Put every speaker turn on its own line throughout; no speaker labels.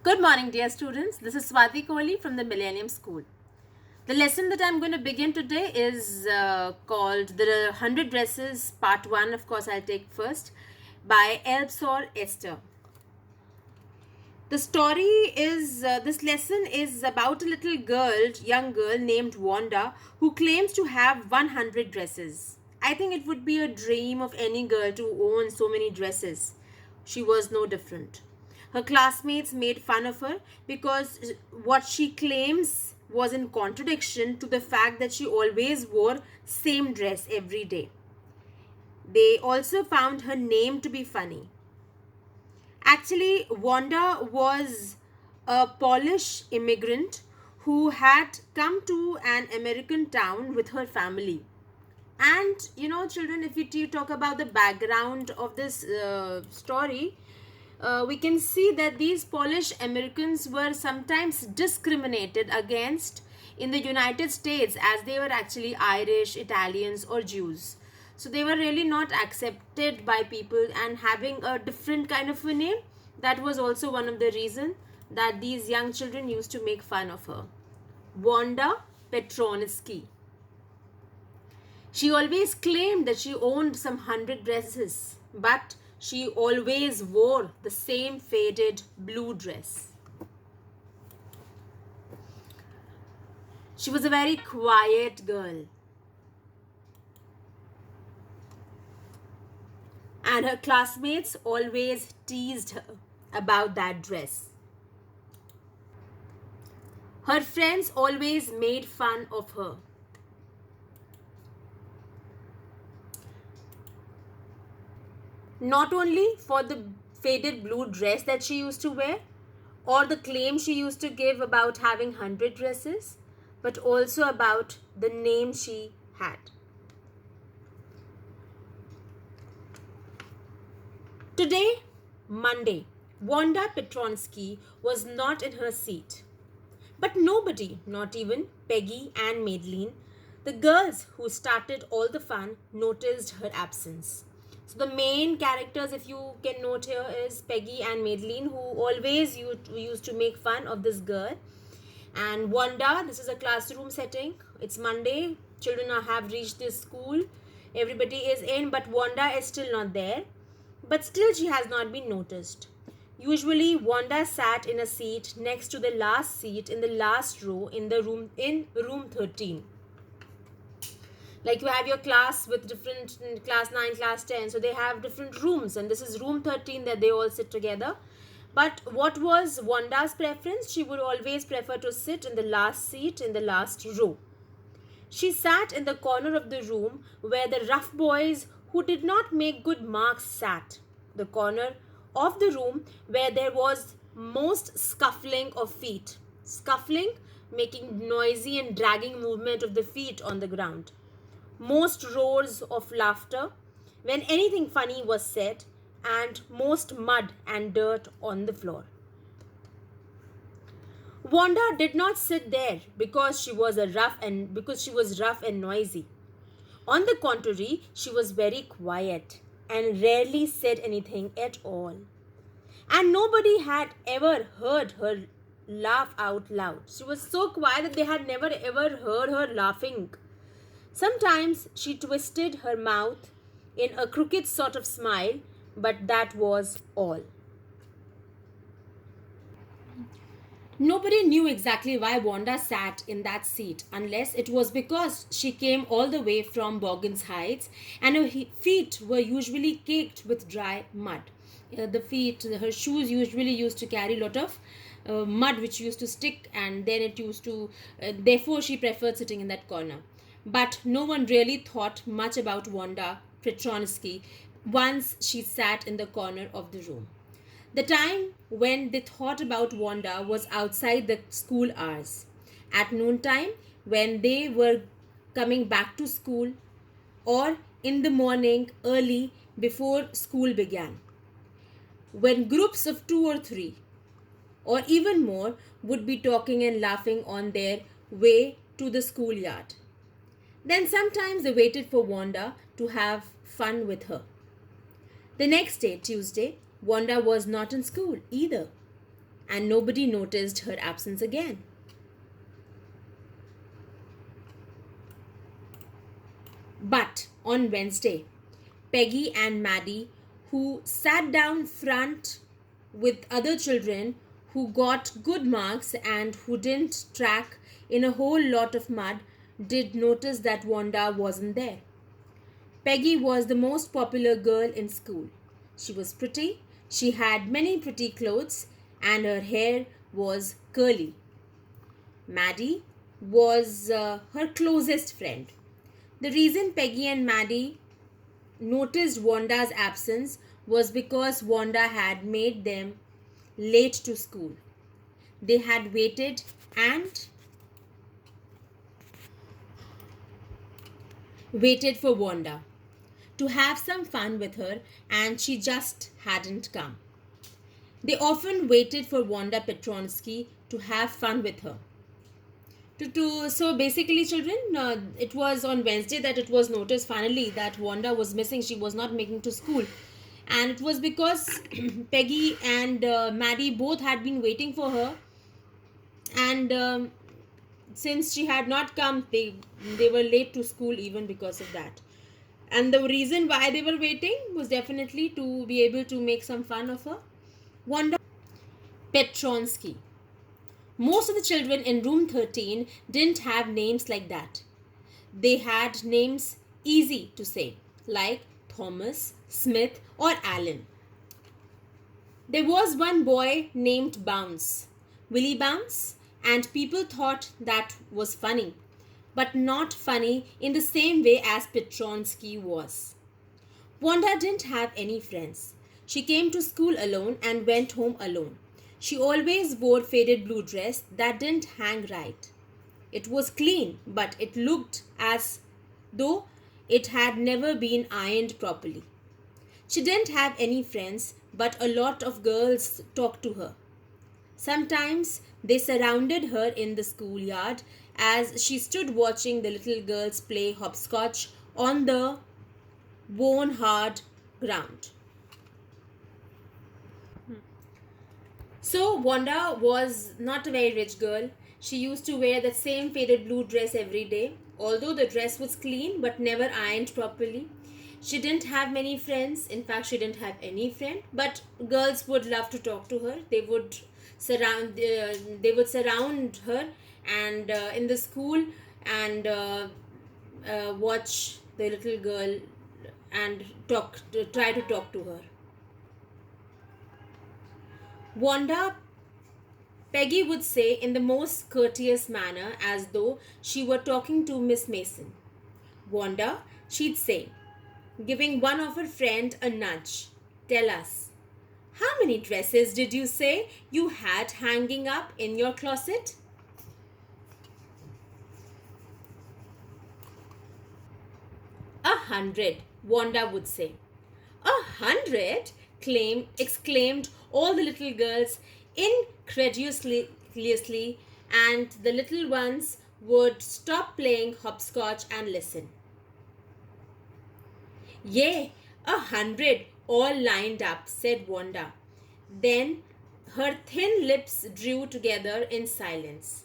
Good morning, dear students. This is Swati Kohli from the Millennium School. The lesson that I'm going to begin today is called The 100 Dresses, Part 1. Of course, I'll take first, by Elpsor Esther. The story is, this lesson is about a little girl, young girl named Wanda, who claims to have 100 dresses. I think it would be a dream of any girl to own so many dresses. She was no different. Her classmates made fun of her because what she claims was in contradiction to the fact that she always wore same dress every day. They also found her name to be funny. Actually, Wanda was a Polish immigrant who had come to an American town with her family. And children, if we talk about the background of this story, we can see that these Polish Americans were sometimes discriminated against in the United States as they were actually Irish, Italians, or Jews. So they were really not accepted by people, and having a different kind of a name, that was also one of the reasons that these young children used to make fun of her. Wanda Petronsky. She always claimed that she owned some 100 dresses, but she always wore the same faded blue dress. She was a very quiet girl. And her classmates always teased her about that dress. Her friends always made fun of her. Not only for the faded blue dress that she used to wear, or the claim she used to give about having 100 dresses, but also about the name she had. Today, Monday, Wanda Petronsky was not in her seat. But nobody, not even Peggy and Madeline, the girls who started all the fun, noticed her absence. So the main characters, if you can note here, is Peggy and Madeline, who always used to make fun of this girl. And Wanda, this is a classroom setting. It's Monday. Children have reached this school. Everybody is in, but Wanda is still not there. But still she has not been noticed. Usually Wanda sat in a seat next to the last seat in the last row in room 13. Like you have your class with different class 9, class 10. So they have different rooms, and this is room 13 that they all sit together. But what was Wanda's preference? She would always prefer to sit in the last seat in the last row. She sat in the corner of the room where the rough boys who did not make good marks sat. The corner of the room where there was most scuffling of feet. Scuffling, making noisy and dragging movement of the feet on the ground. Most roars of laughter when anything funny was said, and most mud and dirt on the floor. Wanda did not sit there because she was rough and noisy. On the contrary, she was very quiet and rarely said anything at all. And nobody had ever heard her laugh out loud. She was so quiet that they had never ever heard her laughing. Sometimes she twisted her mouth in a crooked sort of smile, but that was all. Nobody knew exactly why Wanda sat in that seat, unless it was because she came all the way from Boggins Heights and her feet were usually caked with dry mud. Her shoes usually used to carry a lot of mud which used to stick, and then therefore she preferred sitting in that corner. But no one really thought much about Wanda Petronsky once she sat in the corner of the room. The time when they thought about Wanda was outside the school hours. At noontime, when they were coming back to school, or in the morning early before school began. When groups of 2 or 3, or even more, would be talking and laughing on their way to the schoolyard. Then sometimes they waited for Wanda to have fun with her. The next day, Tuesday, Wanda was not in school either. and nobody noticed her absence again. But on Wednesday, Peggy and Maddie, who sat down front with other children who got good marks and who didn't track in a whole lot of mud, did notice that Wanda wasn't there. Peggy was the most popular girl in school. She was pretty, she had many pretty clothes, and her hair was curly. Maddie was her closest friend. The reason Peggy and Maddie noticed Wanda's absence was because Wanda had made them late to school. They had and waited for Wanda to have some fun with her, and she just hadn't come. They often waited for Wanda Petronsky to have fun with her. So basically, children, it was on Wednesday that it was noticed finally that Wanda was missing. She was not making to school. And it was because Peggy and Maddie both had been waiting for her. And since she had not come, they were late to school even because of that. And the reason why they were waiting was definitely to be able to make some fun of her. Wanda Petronsky. Most of the children in room 13 didn't have names like that. They had names easy to say, like Thomas, Smith, or Alan. There was one boy named Bounce, Willie Bounce, and people thought that was funny, but not funny in the same way as Petronsky was. Wanda didn't have any friends. She came to school alone and went home alone. She always wore faded blue dress that didn't hang right. It was clean, but it looked as though it had never been ironed properly. She didn't have any friends, but a lot of girls talked to her. Sometimes they surrounded her in the schoolyard as she stood watching the little girls play hopscotch on the worn hard ground. So Wanda was not a very rich girl. She used to wear the same faded blue dress every day. Although the dress was clean but never ironed properly. She didn't have many friends. In fact, she didn't have any friend. But girls would love to talk to her. They would surround her and in the school and watch the little girl and try to talk to her. Wanda, Peggy would say in the most courteous manner as though she were talking to Miss Mason. Wanda, she'd say, giving one of her friend a nudge, tell us, how many dresses did you say you had hanging up in your closet? 100, Wanda would say. 100? Exclaimed all the little girls incredulously, and the little ones would stop playing hopscotch and listen. Yea, 100 all lined up, said Wanda. Then her thin lips drew together in silence.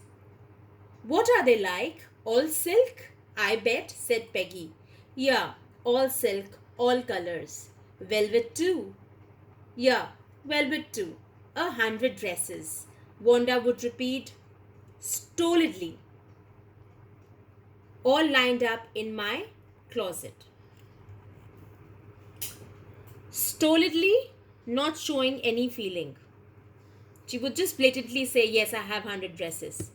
What are they like? All silk? I bet, said Peggy. Yeah, all silk, all colors. Velvet too. Yeah, velvet too. 100 dresses. Wanda would repeat stolidly. All lined up in my closet. Stolidly, not showing any feeling. She would just blatantly say, yes, I have 100 dresses.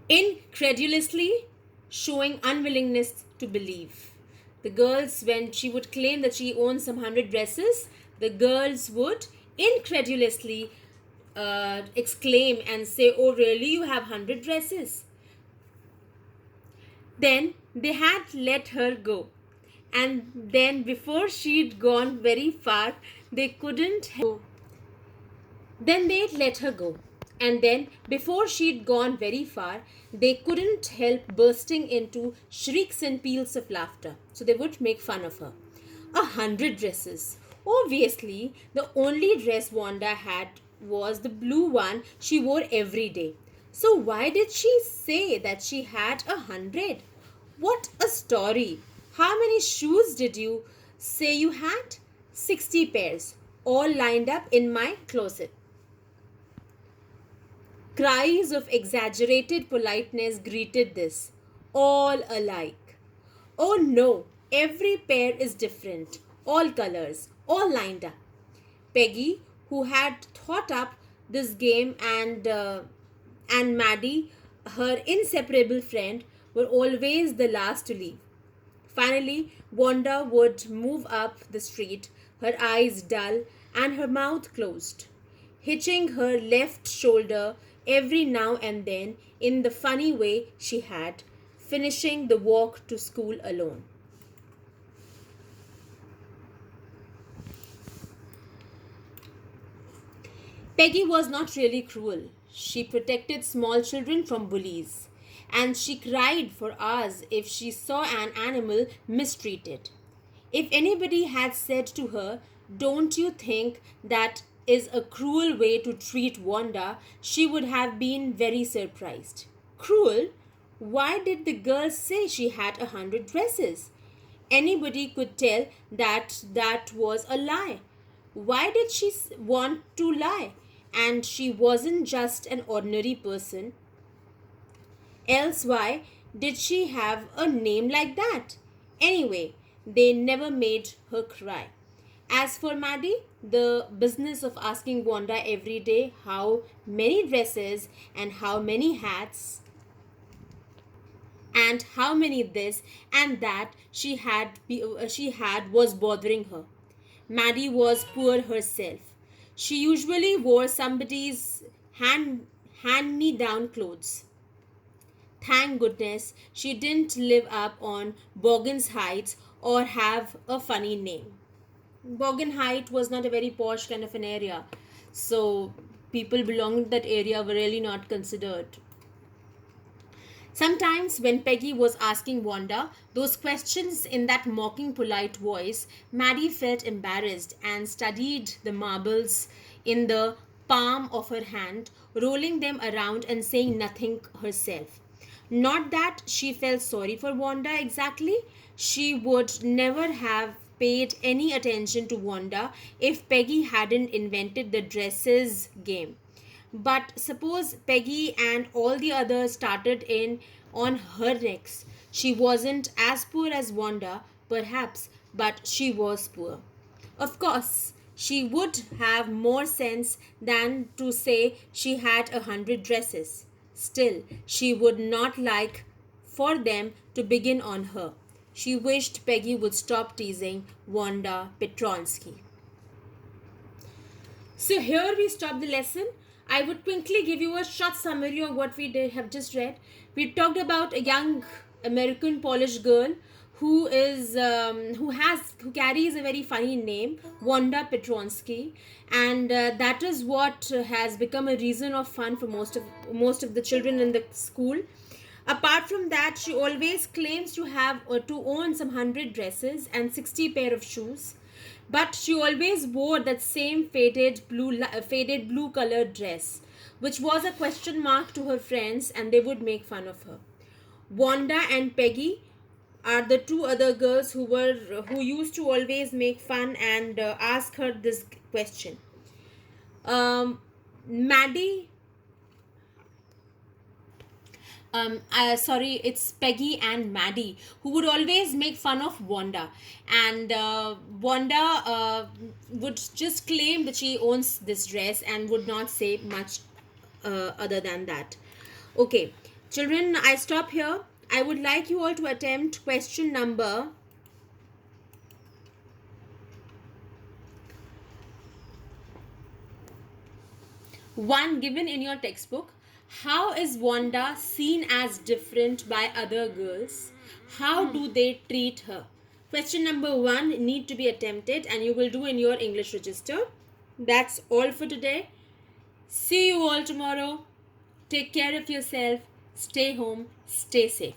Incredulously, showing unwillingness to believe. The girls, when she would claim that she owned some 100 dresses, the girls would incredulously exclaim and say, oh really, you have 100 dresses? Then they had let her go. And then before she'd gone very far, they couldn't help. Then they'd let her go. And then before she'd gone very far, they couldn't help bursting into shrieks and peals of laughter. So they would make fun of her. 100 dresses. Obviously, the only dress Wanda had was the blue one she wore every day. So, why did she say that she had 100? What a story! How many shoes did you say you had? 60 pairs, all lined up in my closet. Cries of exaggerated politeness greeted this, all alike. Oh no, every pair is different, all colors, all lined up. Peggy, who had thought up this game, and Maddie, her inseparable friend, were always the last to leave. Finally, Wanda would move up the street, her eyes dull and her mouth closed, hitching her left shoulder every now and then in the funny way she had, finishing the walk to school alone. Peggy was not really cruel. She protected small children from bullies, and she cried for hours if she saw an animal mistreated. If anybody had said to her, "Don't you think that is a cruel way to treat Wanda?" she would have been very surprised. Cruel? Why did the girl say she had 100 dresses? Anybody could tell that that was a lie. Why did she want to lie? And she wasn't just an ordinary person. Else, why did she have a name like that? Anyway, they never made her cry. As for Maddie, the business of asking Wanda every day how many dresses and how many hats and how many this and that she had was bothering her. Maddie was poor herself. She usually wore somebody's hand me down clothes. Thank goodness she didn't live up on Bogans Heights or have a funny name. Bogan Height was not a very posh kind of an area, so people belonging to that area were really not considered. Sometimes, when Peggy was asking Wanda those questions in that mocking, polite voice, Maddie felt embarrassed and studied the marbles in the palm of her hand, rolling them around and saying nothing herself. Not that she felt sorry for Wanda exactly. She would never have paid any attention to Wanda if Peggy hadn't invented the dresses game. But suppose Peggy and all the others started in on her necks. She wasn't as poor as Wanda, perhaps, but she was poor. Of course, she would have more sense than to say she had 100 dresses. Still, she would not like for them to begin on her. She wished Peggy would stop teasing Wanda Petronsky. So here we stop the lesson. I would quickly give you a short summary of what we have just read. We talked about a young American Polish girl who carries a very funny name, Wanda Petronsky, and that is what has become a reason of fun for most of the children in the school. Apart from that, she always claims to have to own some 100 dresses and 60 pair of shoes, but she always wore that same faded blue colored dress, which was a question mark to her friends, and they would make fun of her. Wanda and Peggy are the two other girls who used to always make fun and ask her this question. Maddie sorry, it's Peggy and Maddie who would always make fun of Wanda, and Wanda would just claim that she owns this dress and would not say much other than that. Okay, children, I stop here. I would like you all to attempt question number 1 given in your textbook. How is Wanda seen as different by other girls? How do they treat her? Question number 1 need to be attempted and you will do in your English register. That's all for today. See you all tomorrow. Take care of yourself. Stay home. Stay safe.